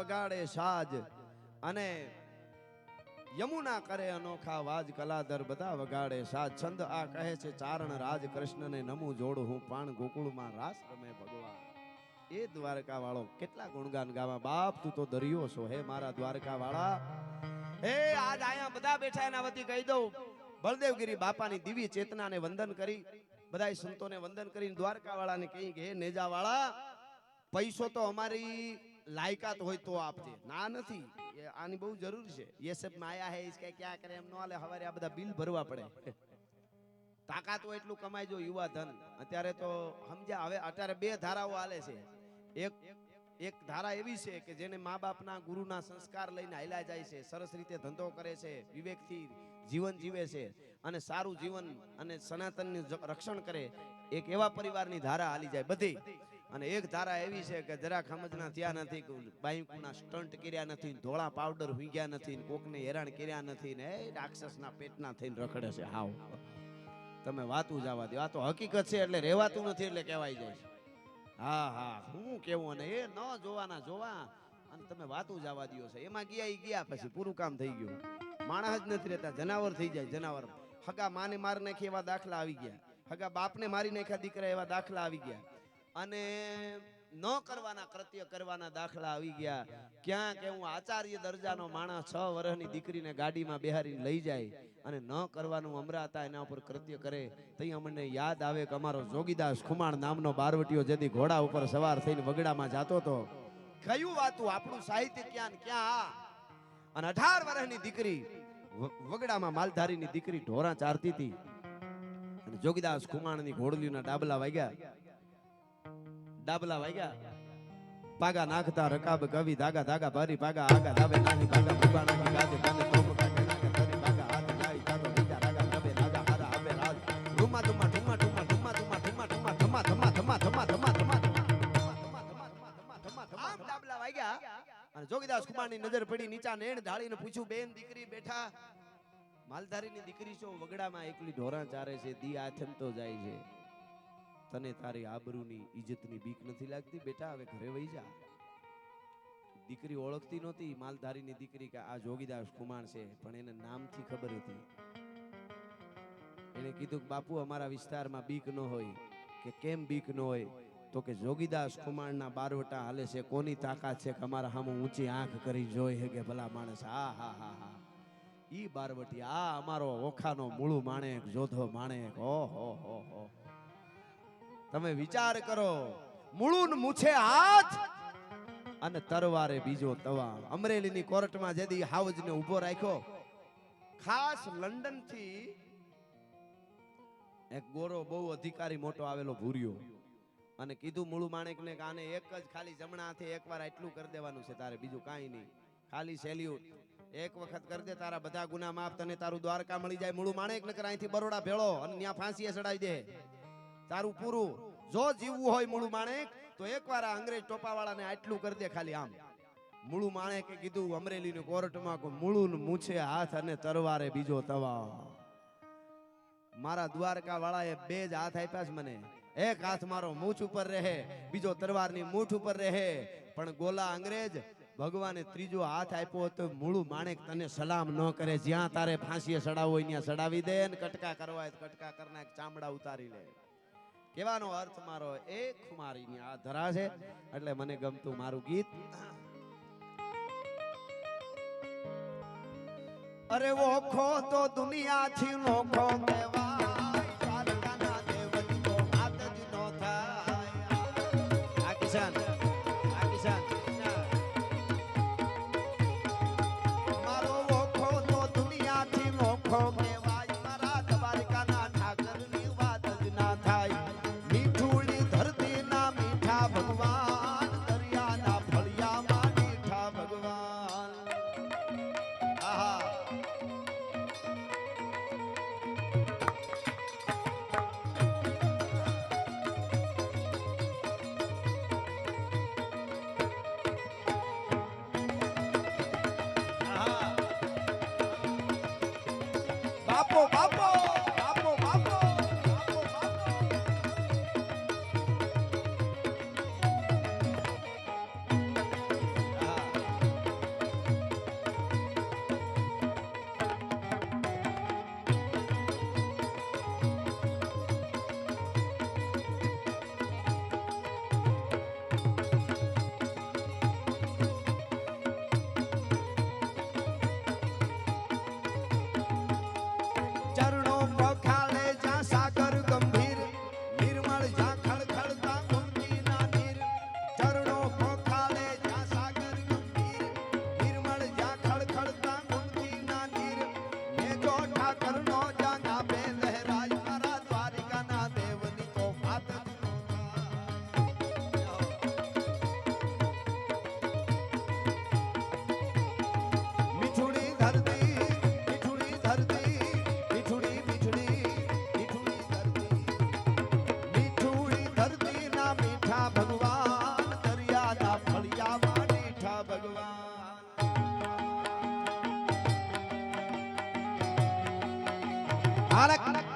વગાડે સાજ અને યમુના કરે અનોખા વાજ કલાધર બધા વગાડે સાજ છંદ આ કહે છે ચારણ રાજ કૃષ્ણને નમું જોડું હું પાણ ગોકુળમાં રાસ રમે ભગવાન એ દ્વારકા વાળો કેટલા ગુણગાન ગાવા બાપ તું તો દરિયો છો હે મારા દ્વારકા વાળા હે આજ આયા બધા બેઠા એના વતી કહી દઉં બળદેવગીરી બાપાની દિવ્ય ચેતનાને વંદન કરી બધાય સંતોને વંદન કરીને દ્વારકા વાળાને કહી કે હે નેજા વાળા પૈસો તો અમારી લાયકાત હોય તો આપજે ના નથી આની બહુ જરૂર છે ये सब माया है इसका क्या करे એમ નો હાલે હવારે આ બધા બિલ ભરવા પડે તાકાત હોય એટલું કમાઈ જો યુવા ધન અત્યારે તો સમજ્યા હવે અત્યારે બે ધારાઓ હાલે છે એક ધારા એવી છે કે જેને મા બાપના ગુરુના સંસ્કાર લઈને હાલ્યા જાય છે સરસ રીતે ધંધો કરે છે વિવેકથી જીવન જીવે છે અને સારું જીવન અને સનાતનનું રક્ષણ કરે એક એવા પરિવારની ધારા હાલી જાય બધી અને એક ધારા એવી છે કે જરા સમજના થયા નથી, બાઈકના સ્ટન્ટ કર્યા નથી, ધોળા પાવડર હુંગ્યા નથી, કોકને હેરાન કર્યા નથી ને એ રાક્ષસના પેટના થઈને રખડે છે. હાવ તમે વાતું જવા દો, આ તો હકીકત છે એટલે રહેવાતું નથી એટલે કહેવાય જાય છે. હા હા હું કેવું, અને એ ન જોવાના જોવા અને તમે વાતું જવા દો છે. એમાં ગયા પછી પૂરું કામ થઈ ગયું. માણસ જ નથી રહેતા, જનાવર થઈ જાય જનાવર. હગા માને મારી નાખી એવા દાખલા આવી ગયા, હગા બાપને મારી નાખ્યા દીકરા એવા દાખલા આવી ગયા, અને ન કરવાના કૃત્ય કરવાના દાખલા આવી ગયા. ક્યાં કે હું આચાર્ય દરજાનો માણસ 6 વર્ષની દીકરીને ગાડીમાં બેહારીને લઈ જાય અને ન કરવાનું અમરાતા એના ઉપર કૃત્ય કરે. તઈ અમને યાદ આવે કે અમારો જોગીદાસ ખુમાણ નામનો બારવટીયો જેથી ઘોડા ઉપર સવાર થઈને વગડામાં જાતો હતો. કયું વાતું આપણું સાહિત્ય ક્યાં ક્યાં. અને 18 વર્ષની દીકરી વગડામાં માલધારીની દીકરી ઢોરા ચારતી હતી અને જોગીદાસ ખુમાણની ઘોડલીના ડાબલા વાગ્યા. પાગા નાખતા રકાબ કવિ ધાગા ધાગા ભારી પાગા આગા ધાબે નાખી પાગા ભૂબા નાખી ગાજે કાને તોપ કાકે નાખે ધરી પાગા હાથ જાઈ તાતો બીજા રાગા નબે નાગા હારા આપે રાજ રૂમા તુમા ઠુમા ઠુમા ઠુમા ઠુમા ઠુમા ઠુમા ઠમા ઠમા ઠમા ઠમા ઠમા ઠમા આમ ડાબલા વાગ્યા. અને જોગીદાસ કુમારની નજર પડી, નીચા નેણ ઢાળીને પૂછ્યું, બેન દીકરી બેઠા? માલધારીની દીકરી છો, વગડામાં એકલી ઢોરા ચારે છે, દી આથમતો જાય છે, તને તારી આબરૂની ઇજ્જતની બીક નથી લાગતી? બેટા હવે ઘરે વહી જા. દીકરી ઓળખતી નહોતી માલધારીની દીકરી કે આ જોગીદાસ કુમાર છે, પણ એને નામથી ખબર હતી. એને કીધું કે બાપુ અમારા વિસ્તારમાં બીક ન હોય. કે કેમ બીક ન હોય? તો કે જોગીદાસ કુમારના બારવટા હાલે છે, કોની તાકાત છે કે અમારા સામે ઊંચી આંખ કરી જોઈ હે કે ભલા માણસ. હા હા હા હા ઈ બારવટી, આ અમારો ઓખાનો મૂળું માણેક, જોધો માણેક. ઓહો હો હો. તમે વિચાર કરો, મૂળું મૂછે હાથ અને તરવારે બીજો તવા. અમરેલીની કોર્ટમાં જેદી હાવજને ઊભો રાખ્યો, ખાસ લંડન થી એક ગોરો બહુ અધિકારી મોટો આવેલો ભૂર્યો, અને કીધું મૂળું માણેકને કે આને એક જ ખાલી જમણા હાથે એકવાર આટલું કરી દેવાનું છે તારે, બીજું કાંઈ નહીં, ખાલી સેલ્યુટ એક વખત કરી દે, તારા બધા ગુના માફ, તને તારું દ્વારકા મળી જાય. મૂળું માણેક નકર અહીંથી બરોડા ભેળો અને ત્યાં ફાંસીએ ચડાવી દે, તારું પૂરું. જો જીવવું હોય મૂળું માણેક તો એકવાર આ અંગ્રેજ ટોપાવાળાને આટલું કરી દે ખાલી આમ. મૂળું માણેકે કીધું અમરેલીની કોર્ટમાં કે મૂળું મૂછે હાથ અને તરવારે બીજો તવા. મારા દ્વારકા વાળાએ 2 જ હાથ આપ્યા છે મને, એક હાથ મારો મૂછ ઉપર રહે, બીજો તરવારની મૂઠ ઉપર રહે. પણ ગોલા અંગ્રેજ ભગવાને 3જો હાથ આપ્યો તો મૂળું માણેક તને સલામ ન કરે. જ્યાં તારે ફાંસીએ ચડાવવો હોય ત્યાં ચડાવી દે, ને કટકા કરવા હોય કટકા કરી નાખ, ચામડા ઉતારી લે. કહેવાનો અર્થ મારો એક ખુમારીની આ ધરા છે એટલે મને ગમતું મારું ગીત. અરે ઓખો તો દુનિયાથી નોખો કહેવાય, દ્વારકાના દેવજીનો હાથ જ નો થાય. આ કિસાન મારો ઓખો તો દુનિયાથી નોખો કહેવાય, મારા દ્વારકાના ઠાકરની વાત જ ના થાય. મીઠુડી ધરતીના મીઠા ભગવાન, દરિયાના ફળિયામાં મીઠા ભગવાન. આહા બાપો બાપો બાપો બાપો બાપો બાપો. ચરણ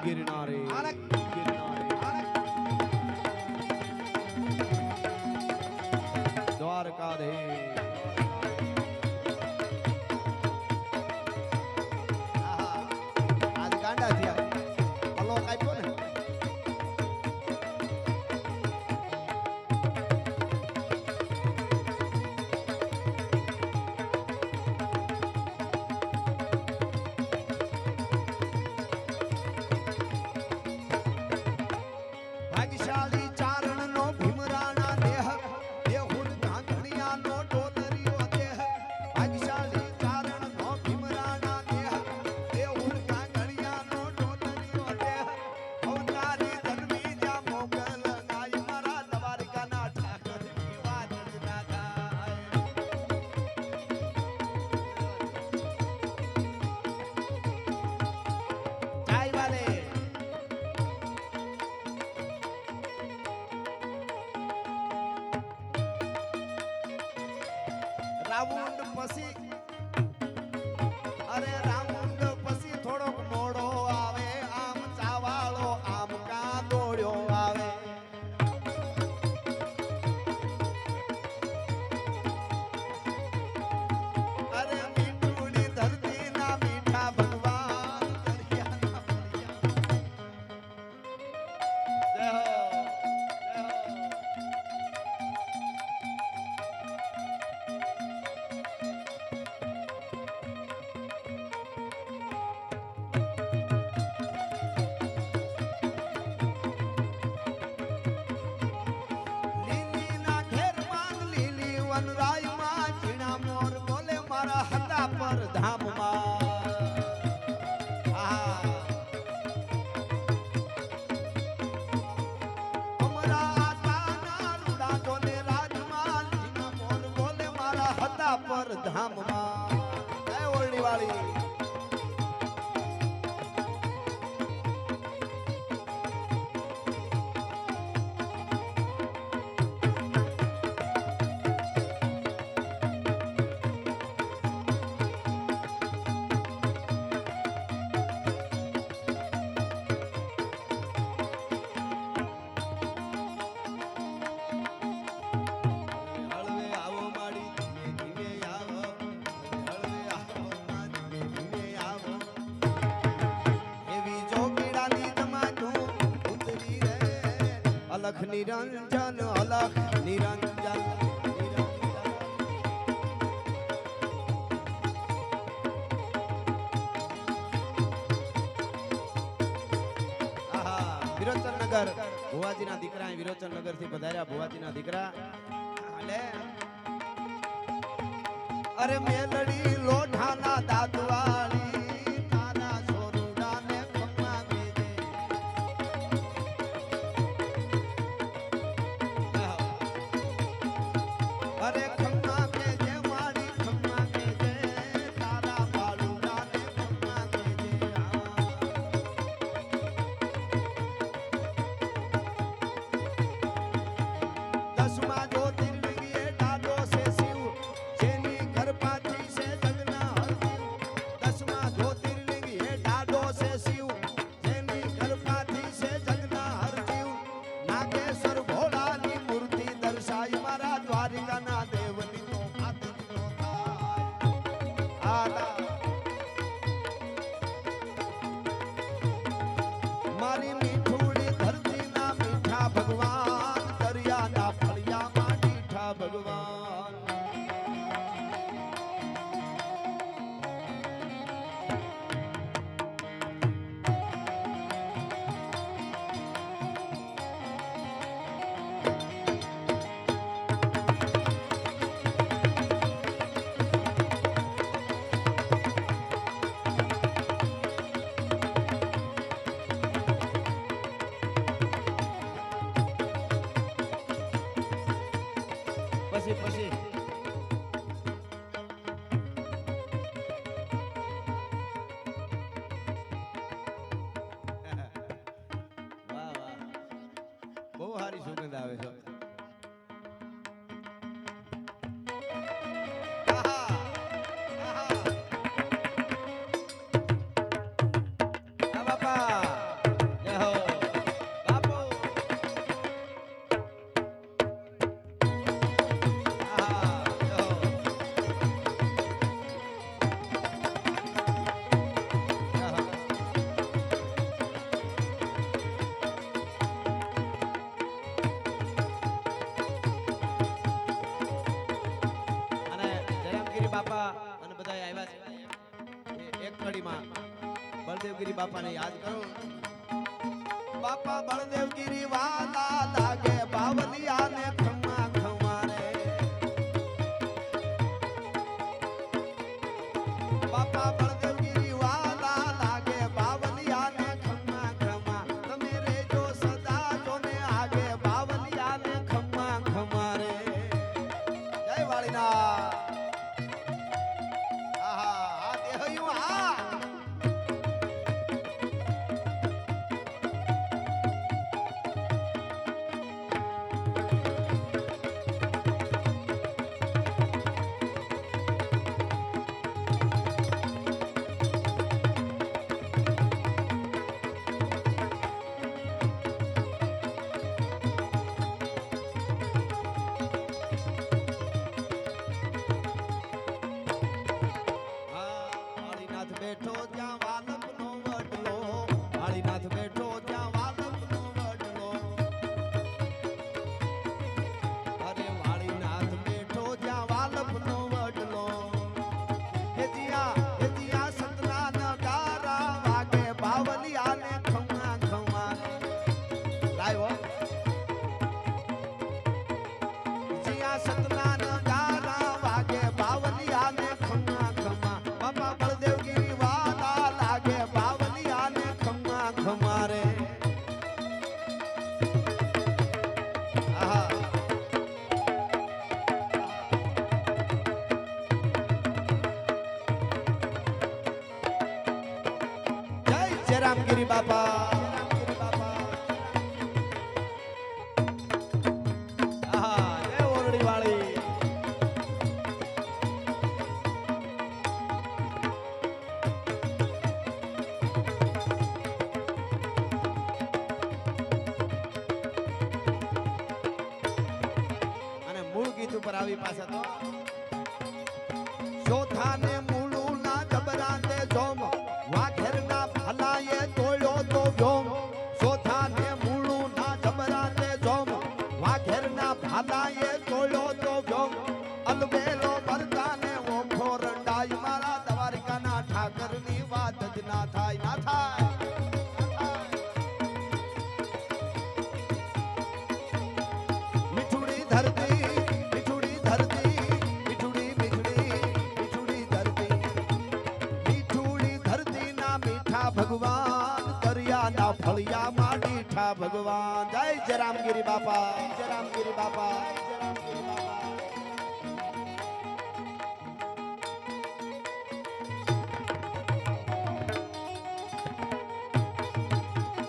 गिरनारे गिरनारे द्वारकाधीश आज गांडा થયા અલોક આપ્યો ને ભાગ્યશાળી ચારણ નો ભીમરાણા દેહ દેહુર ધાંધણિયા નો ડોલરિયો દેહ ભાગ્યશાળી ચારણ નો ભીમરાણા દેહ દેહુર ધાંધણિયા નો ડોલરિયો દેહ અવતારી ધર્મી જા મોગલ ગાય મારા દ્વારકાના ઠાકર ની વાત જ ના થાય જાય વાલે રાઉન્ડ પછી અરે રાઉન્ડ પછી થોડોક મોડો આવે આમ ચાવાળો આમ કા દોડ્યો આવે અરે મીઠુડી ધરતી ના મીઠા ભગવાન દરિયાના ભળિયા. જય હો, જય હો. લીલીના ઘેરમાં લીલી વનરાયમાં ઝીણા મોર બોલે મારા હતા પર ધામમાં અમરા આતાના રૂડા જોને રાજમાં ઝીણા મોર બોલે મારા હતા પર ધામમાં જય ઓરડી વાળી હળવે આવો માડી ધીમે ધીમે આવો હળવે આવો માડી ધીમે ધીમે આવો એવી જોગીડાની તમારું ઉતરી રે અલખ નિરંજન અલખ નિરંજન વિરોચન નગર ભુવાજીના દીકરા અહીં વિરોચન નગર થી પધાર્યા ભુવાજીના દીકરા હાલે અરે મેલડી લોઢાના દાદવાળી તારા સોરુડાને ખમ્મા બેજે અરે ખમ્મા બેજે મારી ખમ્મા બેજે તારા બાલુડાને ખમ્મા બેજે દસમા જ્યોતિર્લિંગીએ ડાડો છે શિવ જેની ગર્ભાથી છે જગના હરદેવ દસમા જ્યોતિર્લિંગીએ ડાડો છે શિવ જેની ગર્ભાથી છે જગના હરદેવ નાગેશ્વર ભોળાની મૂર્તિ દર્શાઈ મારા દ્વારિકાના દેવની તો ખાતરી નો થાય મારી મીઠુડી ધરતીના મીઠા ભગવાન દરિયાના ફળિયામાં મીઠા ભગવાન પછી પછી વાહ વાહ બહુ સારી સુગંધ આવે છે આહા, આહા. આ બાપા ઘડીમાં બળદેવગીરી બાપાને યાદ કરો. બાપા બળદેવગીરી વાલા લાગે બાવલિયાને ખમ્મા ખમ્મા રે. બાપા બળદેવગીરી વાલા લાગે બાવલિયાને ખમ્મા ખમ્મા. તમે રેજો સદા જોને આગે બાવલિયાને ખમ્મા ખમ્મા રે. જય વાળીનાથ. આહા આ દેહયું આ બેઠો ત્યાં વાલપનો વડલો. વાળીનાથ બેઠો ત્યાં વાલપનો વડલો. અરે વાળીનાથ બેઠો ત્યાં વાલપનો વડલો. હે જીયા સતના નગારા વાગે બાવલિયાને ખમ્મા ખમ્મા. લાવ્યો જીયા સતના નગારા વાગે બાવલિયાને ખમ્મા ખમ્મા. બાપા બળદેવગીરી વાલા લાગે બાવલિયાને ખમ્મા ખમ્મા રે. આહા જય જયરામગીરી બાપા. આહા જય ઓરડી વાળી. અને મૂળ ગીત ઉપર આવી પાછા તો ચોથાને મૂળું ના જબરાતે જોમ વાઘેરના ભલાએ તોડ્યો તો વ્યોમ. ચોથાને મૂળું ના જબરાતે જોમ વાઘેરના ભલાએ તોડ્યો તો વ્યોમ. અલબેલો બરતાને ઓખો રંડાઈ મારા દ્વારિકાના ઠાકરની વાત જ ના થાય ના થાય. મીઠુડી ધરતી મીઠુડી ધરતી મીઠુડી મીઠુડી મીઠુડી ધરતી. મીઠુડી ધરતી ના મીઠા ભગવાન દરિયાના ફળિયામાં મીઠા ભગવાન. જય જયરામગીરી બાપા. જયરામગીરી બાપા. જયરામગીરી બાપા.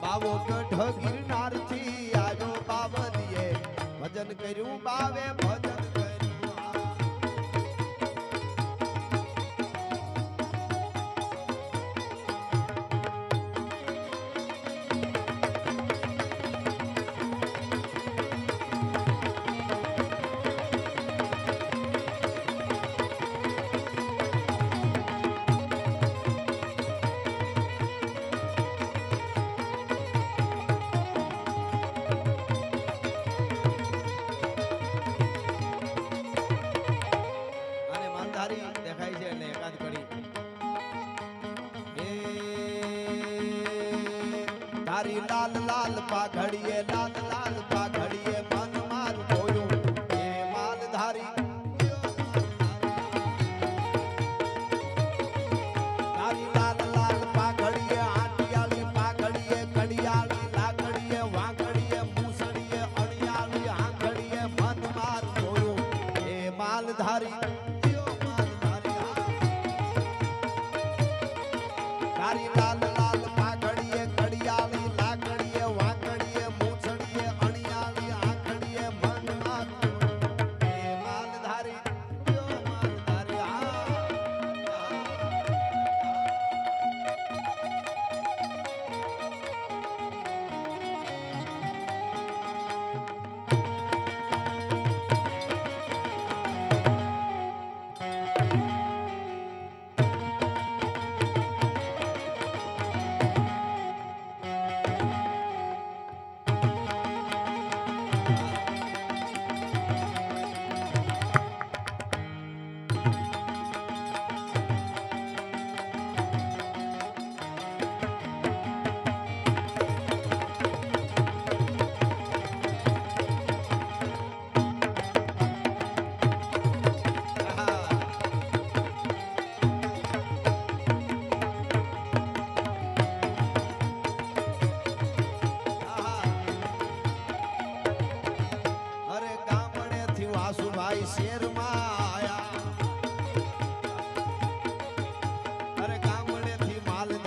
બાવો ગઢ ગિરનારથી આવ્યો બાવલીએ ભજન કર્યું બાવે ભજન કર્યું. અને માલધારી દેખાય છે એટલે એકાદ ઘડી એ તારી લાલ લાલ પાઘડીએ લાલ લાલ પાઘડીએ મન મારું જોયું. એ માલધારી તારી લાલ લાલ પાઘડીએ આટિયાળી પાઘડીએ કડિયાળી લાકડીએ વાંકડીએ મૂસડીએ અણિયાળી આંગડીએ મન મારું જોયું. એ માલધારી તારી લાલ લાલ પાઘડીએ કડિયાળી લાકડીએ વાંકડીએ મૂછડીએ અણિયાળી આંખડીએ મન મારું જોયું. એ માલધારી માલધારી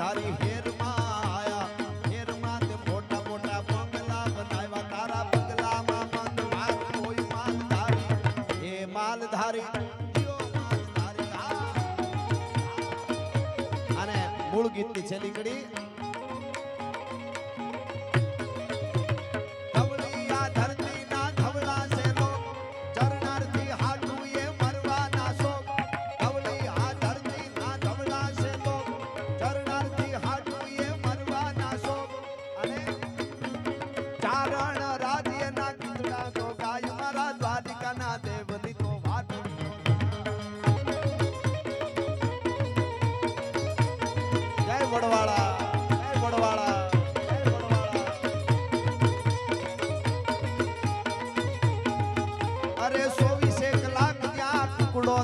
धारी हेर માં આયા हेर માં તે મોટા મોટા બંગલા બનાવ્યા તારા બંગલામાં બંધ માર કોઈ માલધારી હે માલધારી જીઓ માલધારી અને મૂળ ગીતની છેલ્લી કડી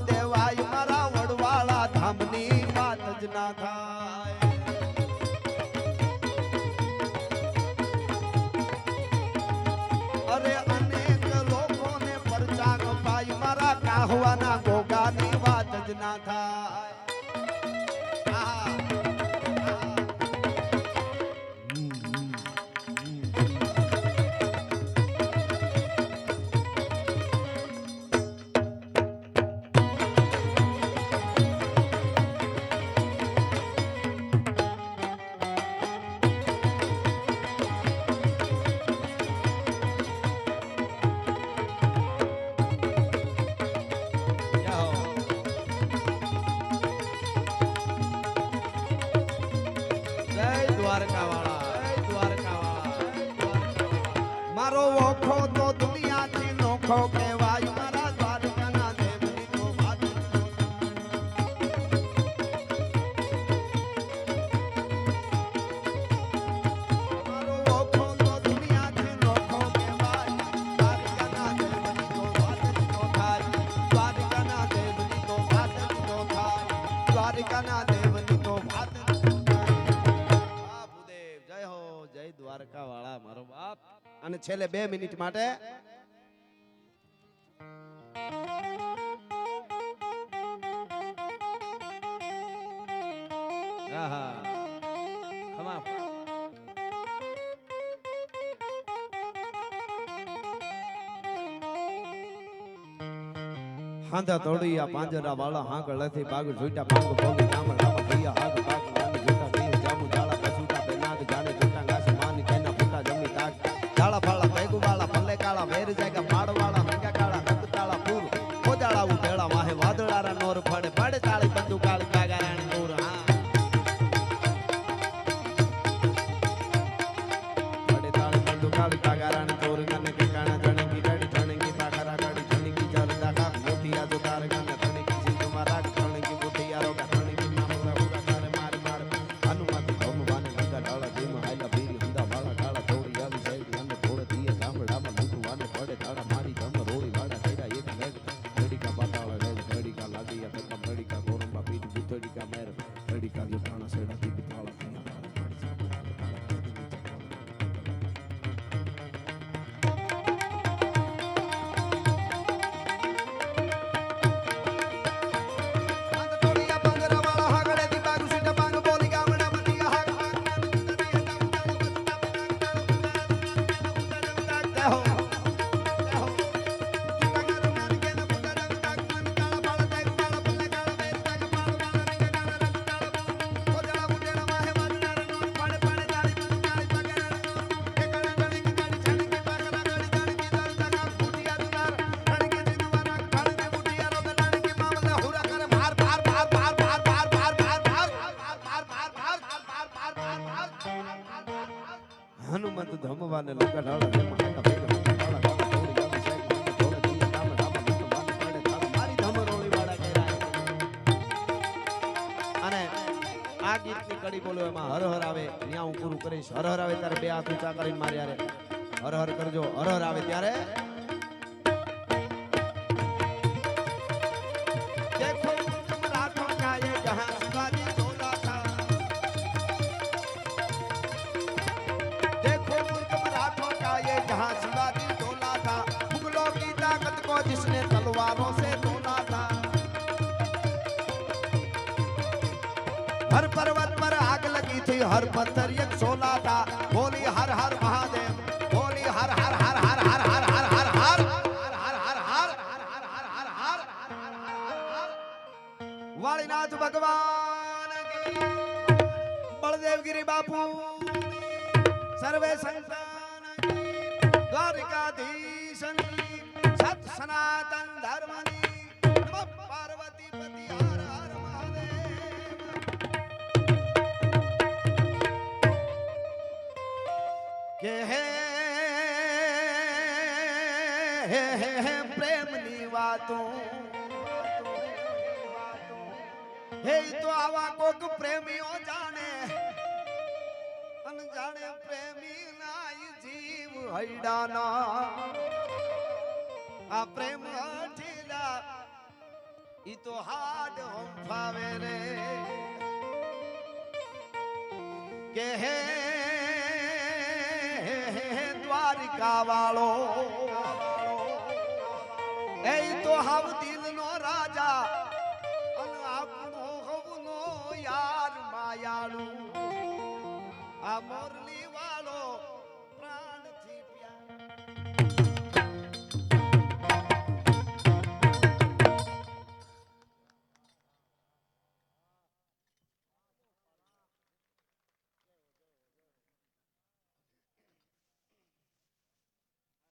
દેવાય મારા વડવાળા ધામની વાત જ ના થાય અરે અનેક લોકોને પરચાક પાય મારા કાહવાના ગોગાની વાત જ ના થાય મારો ઓખો તો દુનિયાથી નોખો કહેવાય મારા દ્વારકાના દેવની તો વાત મારો ઓખો તો દુનિયાથી નોખો કહેવાય દ્વારકાના દેવની તો વાત તો થાય દ્વારકાના દેવની તો વાત તો થાય દ્વારકાના દેવની તો વાત દ્વારકા વાળા મારો બાપ અને છેલ્લે 2 મિનિટ માટે આહા ખમા હાંધા તોડિયા પાંજરા વાળા હાંગળથી બાગ જોઈટા પાંગ બોલી નામ રામ ભૈયા હાગ બાગ નાની જોઈટા નહીં જામુ જાળા પસુટા બેનાગ જાણે જોઈટા ગાસ માની કેના ફૂટા જમી તાક જાળા ફાળા પેગુ વાળા ભલે કાળા વેર જાયગા માડ વાળા રંગા કાળા રંગ તાળા પૂર કોજાળા ઉભેળા વાહે વાદળારા નોર ફડે પડે તાળી બંદુ કાળી કાગા રાણી નોર હા પડે તાળી બંદુ કાળી કાગા રાણી નોર ગને કે કાણા જણંગી ગાડી જણંગી પાખરા ગાડી જણંગી જરદા કા મોઠિયા જો તાર ગને જણંગી સિંધુ મારા જણંગી મોઠિયા રોગા જણંગી નામ રાગા તારે માર માર હનુમત ભગવાન લંગા ડાળા જેમ હાયલા બીરી હંદા વાળા ડાળા થોડી આવી સાઈડ અને થોડે દીએ ગામડામાં લૂંટવાને પડે તાળા મારી ધમ રોડી વાડા કર્યા એક લેગ ઘડીકા બાટાળા લેગ ઘડીકા લાગીયા તકા ઘડીકા ગોરંબા પીઠ ગુથડીકા મેર ઘડીકા જો પાણા સેડા દી તાળા હનુમંત ધમવાને લંગા ઢાળા જેમ હાયલા ભેગા ઢાળા ઢાળા થોડી આવી સાઈડ થોડે દીએ ગામડામાં લૂંટવાને પડે તાળા મારી ધમ રોડી વાડા કર્યા અને આ ગીતની કડી બોલો એમાં હર હર આવે ત્યાં હું પૂરું કરીશ હર હર આવે ત્યારે 2 હાથ ઊંચા કરીને મારી યારે હર હર કરજો હર હર આવે ત્યારે देखो तुम रातों का ये जहां शिवाजी तोला था देखो तुम रातों का ये जहां शिवाजी तोला था मुगलों की ताकत को जिसने तलवारों से तोला था हर पर्वत पर आग लगी दी थी हर पत्थर एक सोला था बोली हर हर महादेव बोली हर हर हर हर हर हर हर हर हर वालीनाथ भगवान की बलदेव गिरी बापू सर्वे संतान की द्वारिकाधीश सत सनातन धर्म पार्वती पति हर हर महादेव के प्रेमनी वातों हे तो आवा कोक प्रेमियों जाने अनजाने प्रेमी नाई जीव हईडाना आ प्रेम अठीला ई तो हाड हम फावे रे के हे द्वारिका वालो ए तो हम दिल नो राजा अन आपनो हवनो यार मायालू आ मोरली